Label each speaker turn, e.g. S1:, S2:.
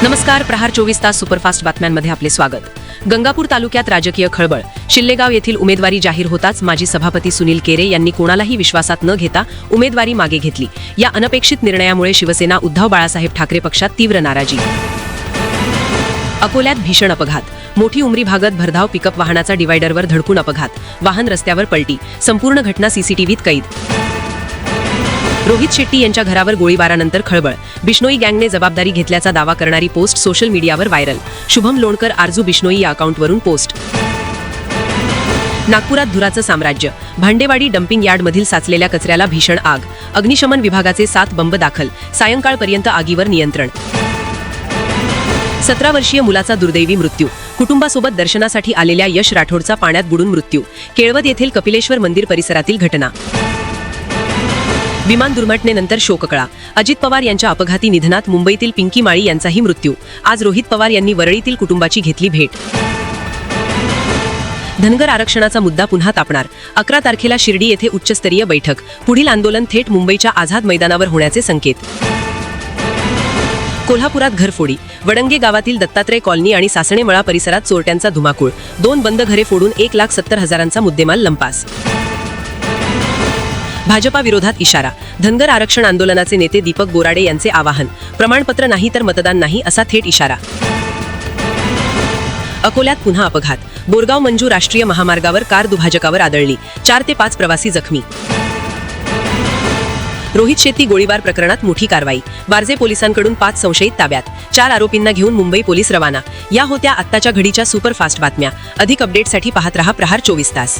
S1: नमस्कार. प्रहार 24 तास सुपरफास्ट बातम्यांमध्ये आपले स्वागत. गंगापूर तालुक्यात राजकीय खळबळ. शिल्लेगाव येथील उमेदवारी जाहीर होताच माजी सभापती सुनील केरे यांनी कोणालाही विश्वासात न घेता उमेदवारी मागे घेतली. या अनपेक्षित निर्णयामुळे शिवसेना उद्धव बाळासाहेब ठाकरे पक्षात तीव्र नाराजी. अकोल्यात भीषण अपघात. मोठी उमरी भागात भरधाव पिकअप वाहनाचा डिवायडरवर धडकून अपघात. वाहन रस्त्यावर पलटी. संपूर्ण घटना सीसीटीव्हीत कैद. रोहित शेट्टी यांच्या घरावर गोळीबारानंतर खळबळ. बिश्नोई गँगने जबाबदारी घेतल्याचा दावा करणारी पोस्ट सोशल मीडियावर व्हायरल. शुभम लोणकर आरजू बिश्नोई या अकाउंटवरून पोस्ट. नागपुरात धुराचं साम्राज्य. भांडेवाडी डम्पिंग यार्डमधील साचलेल्या कचऱ्याला भीषण आग. अग्निशमन विभागाचे 7 बंब दाखल. सायंकाळपर्यंत आगीवर नियंत्रण. 17 वर्षीय मुलाचा दुर्दैवी मृत्यू. कुटुंबासोबत दर्शनासाठी आलेल्या यश राठोडचा पाण्यात बुडून मृत्यू. केळवद येथील कपिलेश्वर मंदिर परिसरातील घटना. विमान दुर्घटनेनंतर शोककळा. अजित पवार यांच्या अपघाती निधनात मुंबईतील पिंकी माळी यांचाही मृत्यू. आज रोहित पवार यांनी वरळीतील कुटुंबाची घेतली भेट. धनगर आरक्षणाचा मुद्दा पुन्हा तापणार. 11 तारखेला शिर्डी येथे उच्चस्तरीय बैठक. पुढील आंदोलन थेट मुंबईच्या आझाद मैदानावर होण्याचे संकेत. कोल्हापुरात घरफोडी. वडंगे गावातील दत्तात्रय कॉलनी आणि सासणेमळा परिसरात चोरट्यांचा धुमाकूळ. 2 बंद घरे फोडून 1,70,000चा मुद्देमाल लंपास. भाजपा विरोधात इशारा. धनगर आरक्षण आंदोलनाचे नेते दीपक बोराडे यांचे आवाहन. प्रमाणपत्र नाही तर मतदान नाही असा थेट इशारा. अकोल्यात पुन्हा अपघात. बोरगाव मंजू राष्ट्रीय महामार्गावर कार दुभाजकावर आदळली. 4 ते 5 प्रवासी जखमी. रोहित शेट्टी गोळीबार प्रकरणात मोठी कारवाई. वारजे पोलिसांकडून 5 संशयित ताब्यात. 4 आरोपींना घेऊन मुंबई पोलीस रवाना. या होत्या आत्ताच्या घडीच्या सुपरफास्ट बातम्या. अधिक अपडेटसाठी पाहत रहा प्रहार 24 तास.